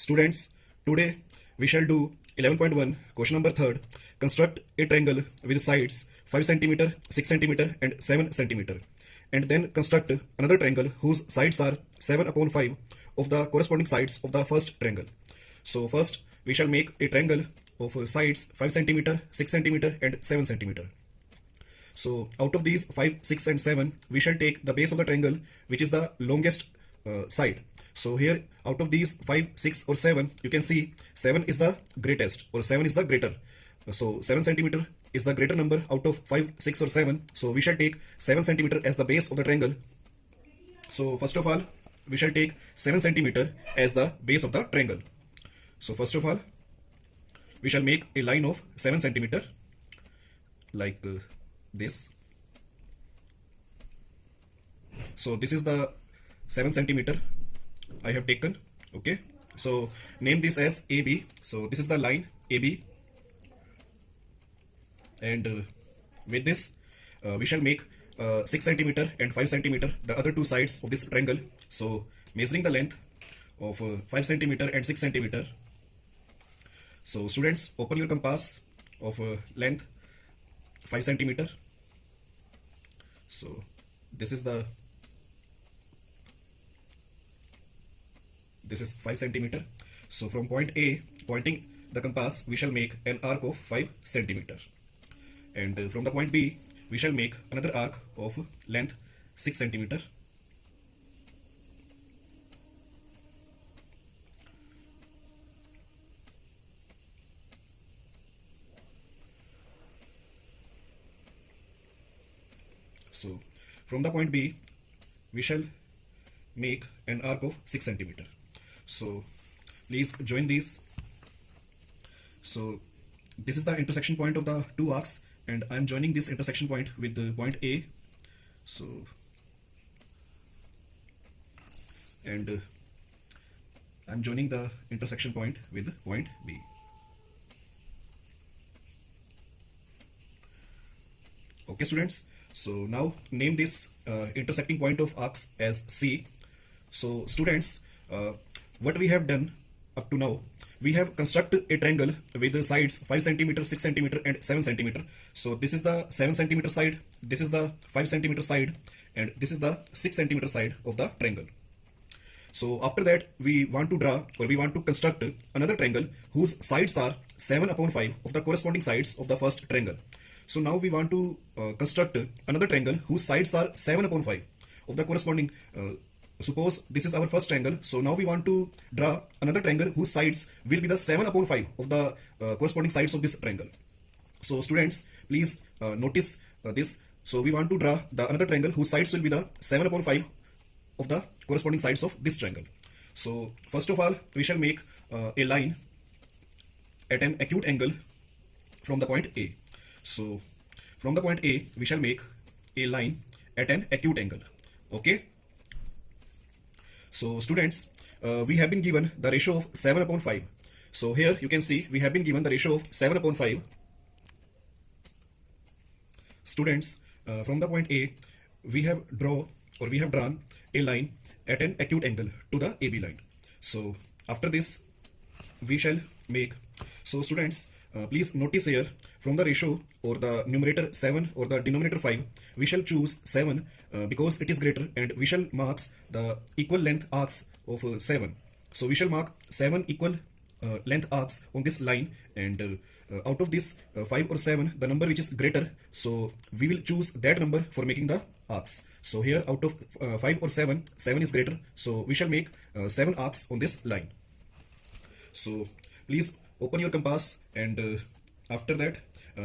Students, today we shall do 11.1 question number 3rd. Construct a triangle with sides 5 centimeter, 6 centimeter and 7 centimeter. And then construct another triangle whose sides are 7 upon 5 of the corresponding sides of the first triangle. So first we shall make a triangle of sides 5 centimeter, 6 centimeter and 7 centimeter. So out of these 5, 6 and 7, we shall take the base of the triangle which is the longest side. So here out of these 5, 6 or 7, you can see 7 is the greatest or 7 is the greater. So 7 centimeter is the greater number out of 5, 6 or 7. So we shall take 7 centimeter as the base of the triangle. So first of all, we shall take 7 centimeter as the base of the triangle. So first of all, we shall make a line of 7 centimeter like this. So this is the 7 centimeter I have taken. Okay, so name this as AB. So this is the line AB, and with this we shall make 6 centimeter and 5 centimeter the other two sides of this triangle. So measuring the length of 5 centimeter and 6 centimeter. So students, open your compass of length 5 centimeter. So this is 5 centimeter. So from point A, pointing the compass, we shall make an arc of 5 centimeter. And from the point B, we shall make another arc of length 6 centimeter. So from the point B, we shall make an arc of 6 centimeter. So please join these. So this is the intersection point of the two arcs, and I am joining this intersection point with the point A. So and I am joining the intersection point with point B. Okay students, so now name this intersecting point of arcs as C. So students, what we have done up to now, we have constructed a triangle with the sides 5 centimeter, 6 centimeter and 7 centimeter. So this is the 7 centimeter side, this is the 5 centimeter side, and this is the 6 centimeter side of the triangle. So after that, we want to draw or we want to construct another triangle whose sides are 7 upon 5 of the corresponding sides of the first triangle. So now we want to construct another triangle whose sides are 7 upon 5 of the corresponding suppose this is our first triangle. So now we want to draw another triangle whose sides will be the 7 upon 5 of the corresponding sides of this triangle. So students, please notice this. So we want to draw the another triangle whose sides will be the 7 upon 5 of the corresponding sides of this triangle. So first of all, we shall make a line at an acute angle from the point A. So from the point A, we shall make a line at an acute angle. Okay. So students, we have been given the ratio of 7 upon 5. So here you can see we have been given the ratio of 7 upon 5. Students, from the point A, we have drawn a line at an acute angle to the AB line. So after this, we shall make. So students, please notice here from the ratio or the numerator 7 or the denominator 5, we shall choose 7 because it is greater, and we shall mark the equal length arcs of 7. So we shall mark 7 equal length arcs on this line, and out of this 5 or 7, the number which is greater, so we will choose that number for making the arcs. So here out of 5 or 7, 7 is greater, so we shall make 7 arcs on this line. So please open your compass, and after that,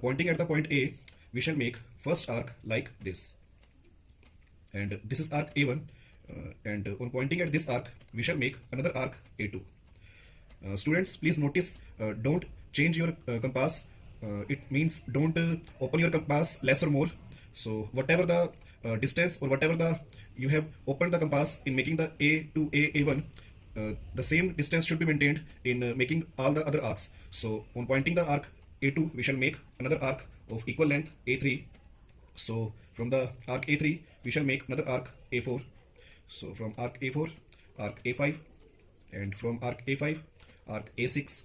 pointing at the point A, we shall make first arc like this, and this is arc A1, and on pointing at this arc, we shall make another arc A2. Students, please notice, don't change your compass. It means don't open your compass less or more. So whatever the distance or whatever the you have opened the compass in making the A to A1, the same distance should be maintained in making all the other arcs. So on pointing the arc A2, we shall make another arc of equal length A3. So from the arc A3, we shall make another arc A4. So from arc A4, arc A5, and from arc A5, arc A6,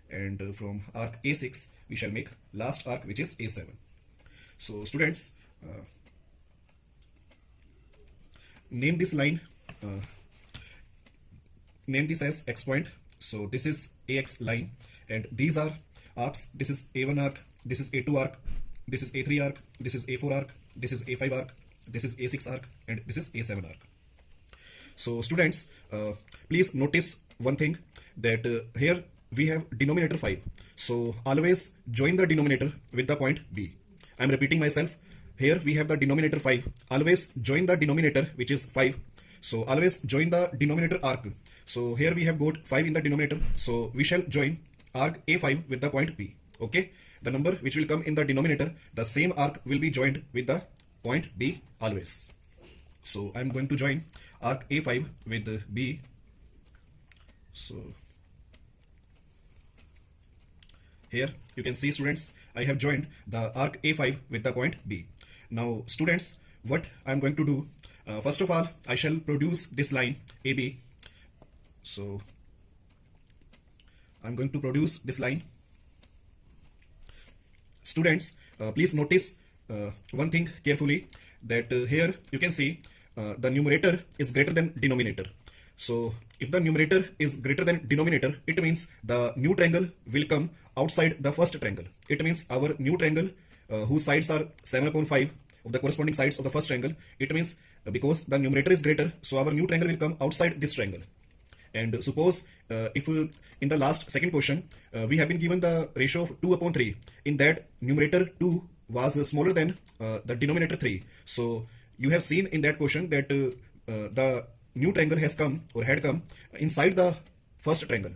and from arc A6 we shall make last arc, which is A7. So students, name this line, name this as X point. So this is AX line, and these are arcs. This is A1 arc, this is A2 arc, this is A3 arc, this is A4 arc, this is A5 arc, this is A6 arc, and this is A7 arc. So students, please notice one thing, that here we have denominator 5. So always join the denominator with the point B. I am repeating myself. Here we have the denominator 5. Always join the denominator, which is 5. So always join the denominator arc. So here we have got 5 in the denominator. So we shall join arc A5 with the point B. Okay. The number which will come in the denominator, the same arc will be joined with the point B always. So I am going to join arc A5 with B. So here you can see, students, I have joined the arc A5 with the point B. Now students, what I am going to do, first of all, I shall produce this line AB. So I am going to produce this line. Students, please notice one thing carefully, that here you can see the numerator is greater than denominator. So if the numerator is greater than denominator, it means the new triangle will come outside the first triangle. It means our new triangle, whose sides are 7/5 of the corresponding sides of the first triangle, it means because the numerator is greater, so our new triangle will come outside this triangle. And suppose if in the last second question we have been given the ratio of 2/3, in that numerator 2 was smaller than the denominator 3. So you have seen in that question that the new triangle has come or had come inside the first triangle.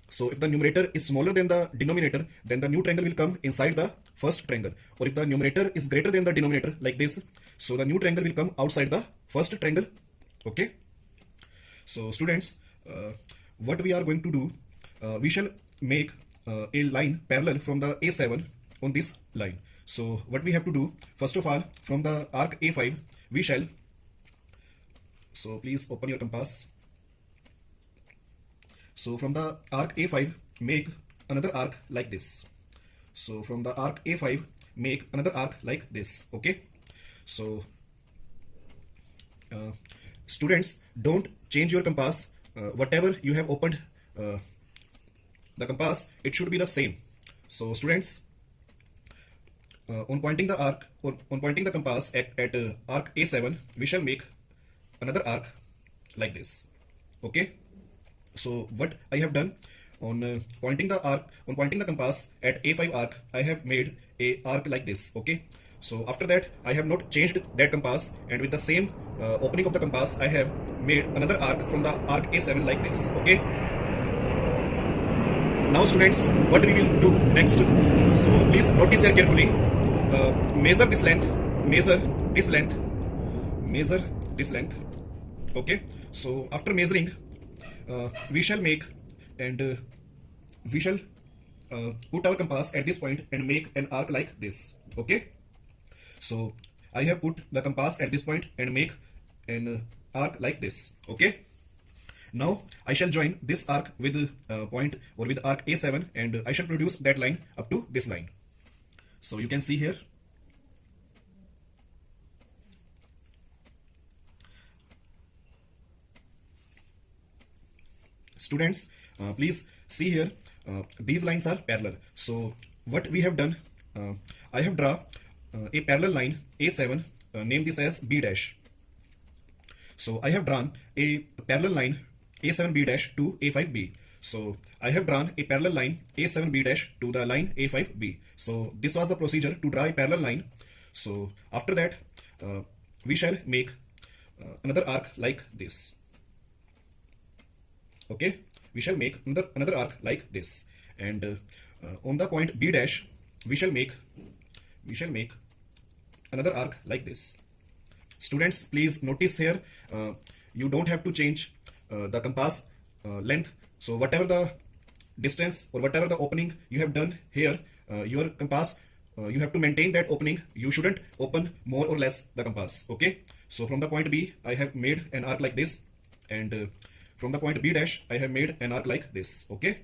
So if the numerator is smaller than the denominator, then the new triangle will come inside the first triangle. Or if the numerator is greater than the denominator, like this, so the new triangle will come outside the first triangle. Okay. So students, what we are going to do, we shall make a line parallel from the A7 on this line. So what we have to do, first of all, from the arc A5 we shall, so please open your compass. So from the arc A5 make another arc like this. So from the arc A5 make another arc like this. Okay. So students, don't change your compass. Whatever you have opened the compass, it should be the same. So students, on pointing the arc, or on pointing the compass at arc A7, we shall make another arc like this. Okay. So what I have done, on pointing the arc, on pointing the compass at A5 arc, I have made a arc like this. Okay. So after that, I have not changed that compass, and with the same opening of the compass, I have made another arc from the arc A7 like this. Okay. Now students, what we will do next, so please notice here carefully. Measure this length, measure this length, measure this length. Okay. So after measuring, we shall make, and we shall put our compass at this point and make an arc like this. Okay. So I have put the compass at this point and make an arc like this. Okay. Now I shall join this arc with point, or with arc A7, and I shall produce that line up to this line. So you can see here. Students, please see here, these lines are parallel. So what we have done, I have drawn a parallel line A7, name this as B dash. So I have drawn a parallel line A7B dash to A5B. So I have drawn a parallel line A7B dash to the line A5B. So this was the procedure to draw a parallel line. So after that, we shall make another arc like this. Okay, we shall make another arc like this, and on the point B dash, we shall make another arc like this. Students, please notice here, you don't have to change the compass length. So whatever the distance or whatever the opening you have done here, your compass, you have to maintain that opening. You shouldn't open more or less the compass. Okay. So from the point B, I have made an arc like this, and from the point B dash, I have made an arc like this. Okay.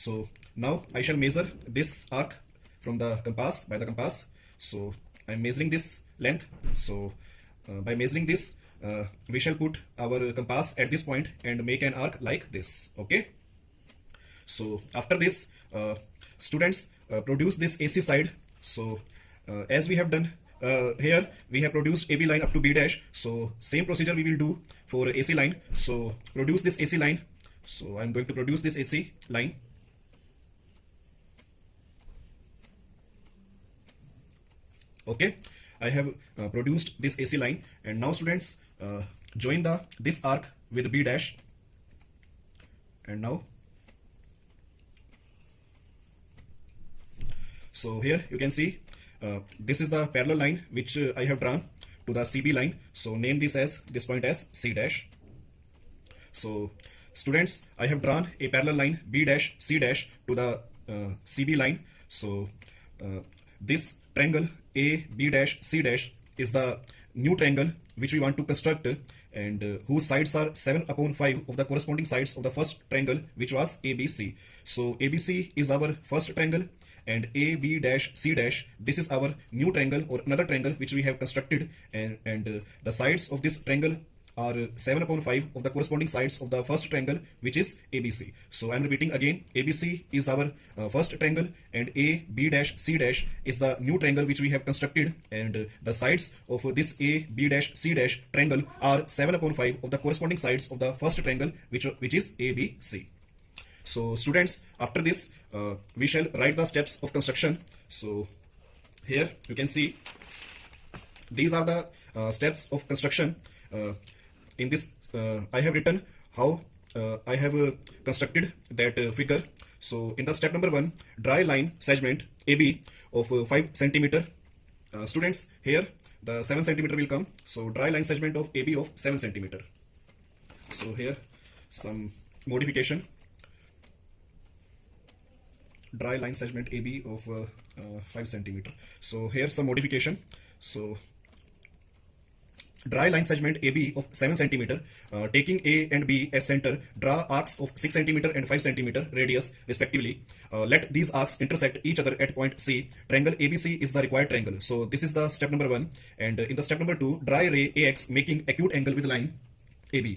So now I shall measure this arc from the compass by the compass. So I'm measuring this length. So by measuring this, we shall put our compass at this point and make an arc like this. Okay. So after this, students produce this AC side. So as we have done here, we have produced AB line up to B dash. So same procedure we will do for AC line. So produce this AC line. So I'm going to produce this AC line. Okay, I have produced this AC line, and now students join this arc with B dash, and now so here you can see this is the parallel line which I have drawn to the CB line. So name this point as C dash. So students, I have drawn a parallel line B dash C dash to the CB line. So this triangle A B dash C dash is the new triangle which we want to construct, and whose sides are 7/5 of the corresponding sides of the first triangle, which was ABC. So ABC is our first triangle, and AB dash C dash, this is our new triangle or another triangle which we have constructed, and the sides of this triangle are 7/5 of the corresponding sides of the first triangle, which is ABC. So I'm repeating again, ABC is our first triangle, and A B dash C dash is the new triangle which we have constructed, and the sides of this A B dash C dash triangle are 7/5 of the corresponding sides of the first triangle, which is ABC. So students, after this we shall write the steps of construction. So here you can see these are the steps of construction. In this I have written how I have constructed that figure. So in the step number 1, dry line segment AB of 5 centimeter. Students, here the 7 centimeter will come. So dry line segment of AB of 7 centimeter. So here some modification. Dry line segment AB of 5 centimeter. So here some modification. So dry line segment AB of 7 centimeter, taking A and B as center, draw arcs of 6 centimeter and 5 centimeter radius respectively. Let these arcs intersect each other at point C. Triangle ABC is the required triangle. So this is the step number 1. And in the step number 2, dry ray AX making acute angle with line AB.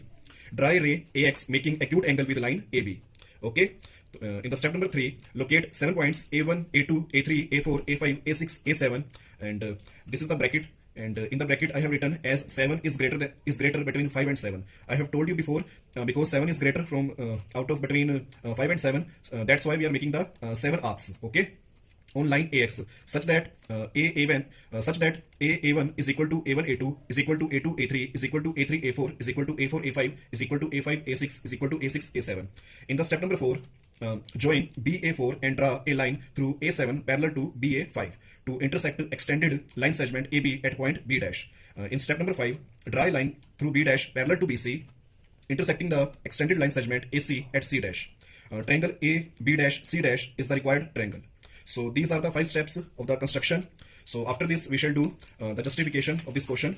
Dry ray AX making acute angle with line AB. Okay. In the step number 3, locate 7 points A1, A2, A3, A4, A5, A6, A7, and this is the bracket. And in the bracket I have written as 7 is greater between 5 and 7. I have told you before, because 7 is greater from out of between 5 and 7. That's why we are making the 7 arcs. Okay, on line AX, such that A1 is equal to A1 A2 is equal to A2 A3 is equal to A3 A4 is equal to A4 A5 is equal to A5 A6 is equal to A6 A7. In the step number 4, join BA4 and draw a line through A7 parallel to BA5 to intersect extended line segment AB at point B dash. In step number 5, draw a line through B dash parallel to BC, intersecting the extended line segment AC at C dash. Triangle A B dash C dash is the required triangle. So these are the 5 steps of the construction. So after this we shall do the justification of this question.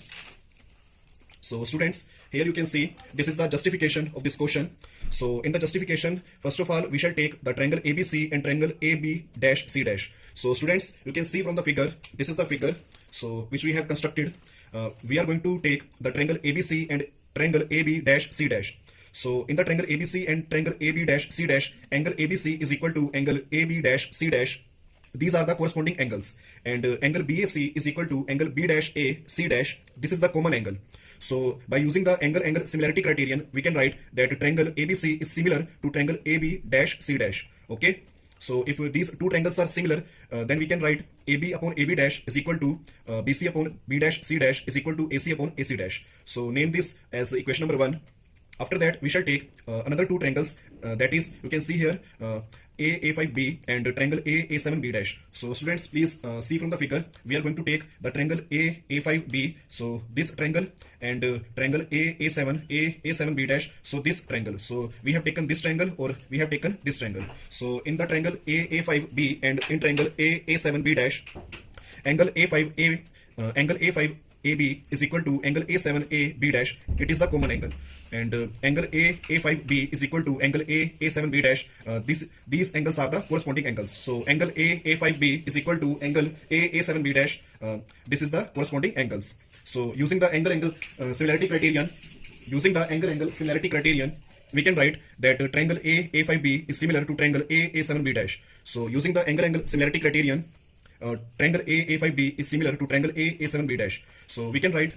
So students, here you can see this is the justification of this question. So in the justification, first of all, we shall take the triangle ABC and triangle AB dash C dash. So students, you can see from the figure, this is the figure, so which we have constructed. We are going to take the triangle ABC and triangle AB dash C dash. So in the triangle ABC and triangle AB dash C dash, angle ABC is equal to angle AB dash C dash. These are the corresponding angles, and angle BAC is equal to angle B dash A C dash. This is the common angle. So by using the angle similarity criterion, we can write that triangle ABC is similar to triangle AB dash C dash. Okay. So if these two triangles are similar, then we can write AB upon AB dash is equal to BC upon B dash C dash is equal to AC upon AC dash. So name this as equation number 1. After that, we shall take another 2 triangles, that is, you can see here A5B and triangle A7B dash. So students, please see from the figure, we are going to take the triangle A5B. So this triangle and triangle A7B dash. So this triangle. So we have taken this triangle or we have taken this triangle. So in the triangle A5B and in triangle A7B dash, angle A5AB is equal to angle A7AB dash. It is the common angle. and angle A5B is equal to angle A7B dash. These angles are the corresponding angles. So angle A5B is equal to angle A7B dash. This is the corresponding angles. So using the angle similarity criterion, we can write that triangle A5B is similar to triangle A7B dash. So using the angle similarity criterion, triangle A5B is similar to triangle A7B dash. So we can write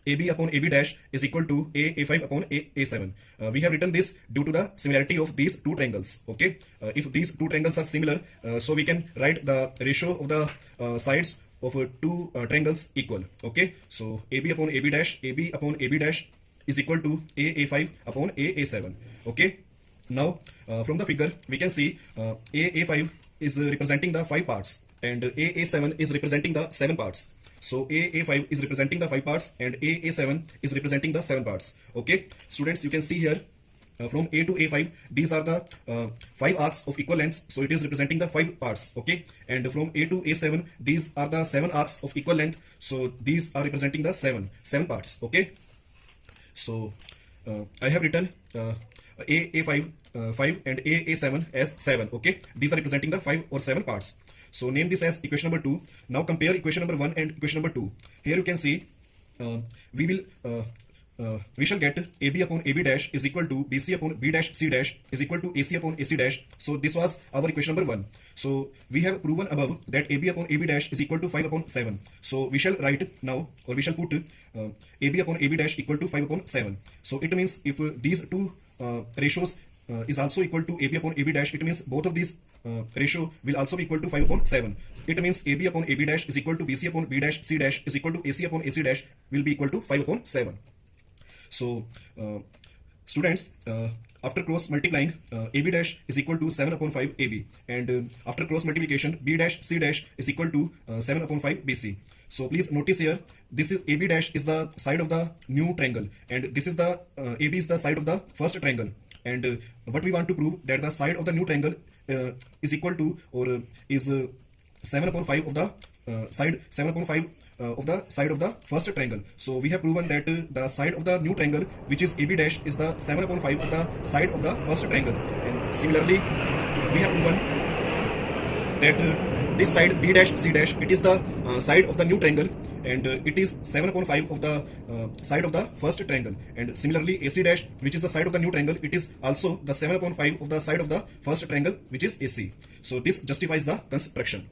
AB upon AB dash is equal to A5 upon A7. We have written this due to the similarity of these two triangles. Okay, if these two triangles are similar, so we can write the ratio of the sides of two triangles equal. Okay, so AB upon AB dash is equal to A5 upon A7. Okay, now from the figure we can see A5 is representing the 5 parts and A7 is representing the 7 parts. So A5 is representing the 5 parts and A7 is representing the 7 parts. Okay, students, you can see here from A to A5, these are the 5 arcs of equal lengths. So it is representing the 5 parts. Okay, and from A to A7, these are the 7 arcs of equal length. So these are representing the 7 parts. Okay, so I have written A5 5 and A7 as 7. Okay, these are representing the 5 or 7 parts. So name this as equation number 2. Now compare equation number 1 and equation number 2. Here you can see we shall get AB upon AB dash is equal to BC upon B dash C dash is equal to AC upon AC dash. So this was our equation number 1. So we have proven above that AB upon AB dash is equal to 5 upon 7. So we shall write now, or we shall put AB upon AB dash equal to 5 upon 7. So it means if these two ratios is also equal to AB upon AB dash, it means both of these ratio will also be equal to 5 upon 7. It means AB upon AB dash is equal to BC upon B dash C dash is equal to AC upon AC dash will be equal to 5 upon 7. So students, after cross multiplying, AB dash is equal to 7 upon 5 AB, and after cross multiplication, B dash C dash is equal to 7 upon 5 BC. So please notice here, this is AB dash is the side of the new triangle, and this is the AB is the side of the first triangle. And what we want to prove that the side of the new triangle is equal to, or is 7 upon 5 of the side 7 upon 5 of the side of the first triangle. So we have proven that the side of the new triangle, which is AB dash, is the 7 upon 5 of the side of the first triangle. And similarly, we have proven that this side B dash C dash, it is the side of the new triangle, and it is 7 upon 5 of the side of the first triangle. And similarly, AC dash, which is the side of the new triangle, it is also the 7 upon 5 of the side of the first triangle, which is AC. So this justifies the construction.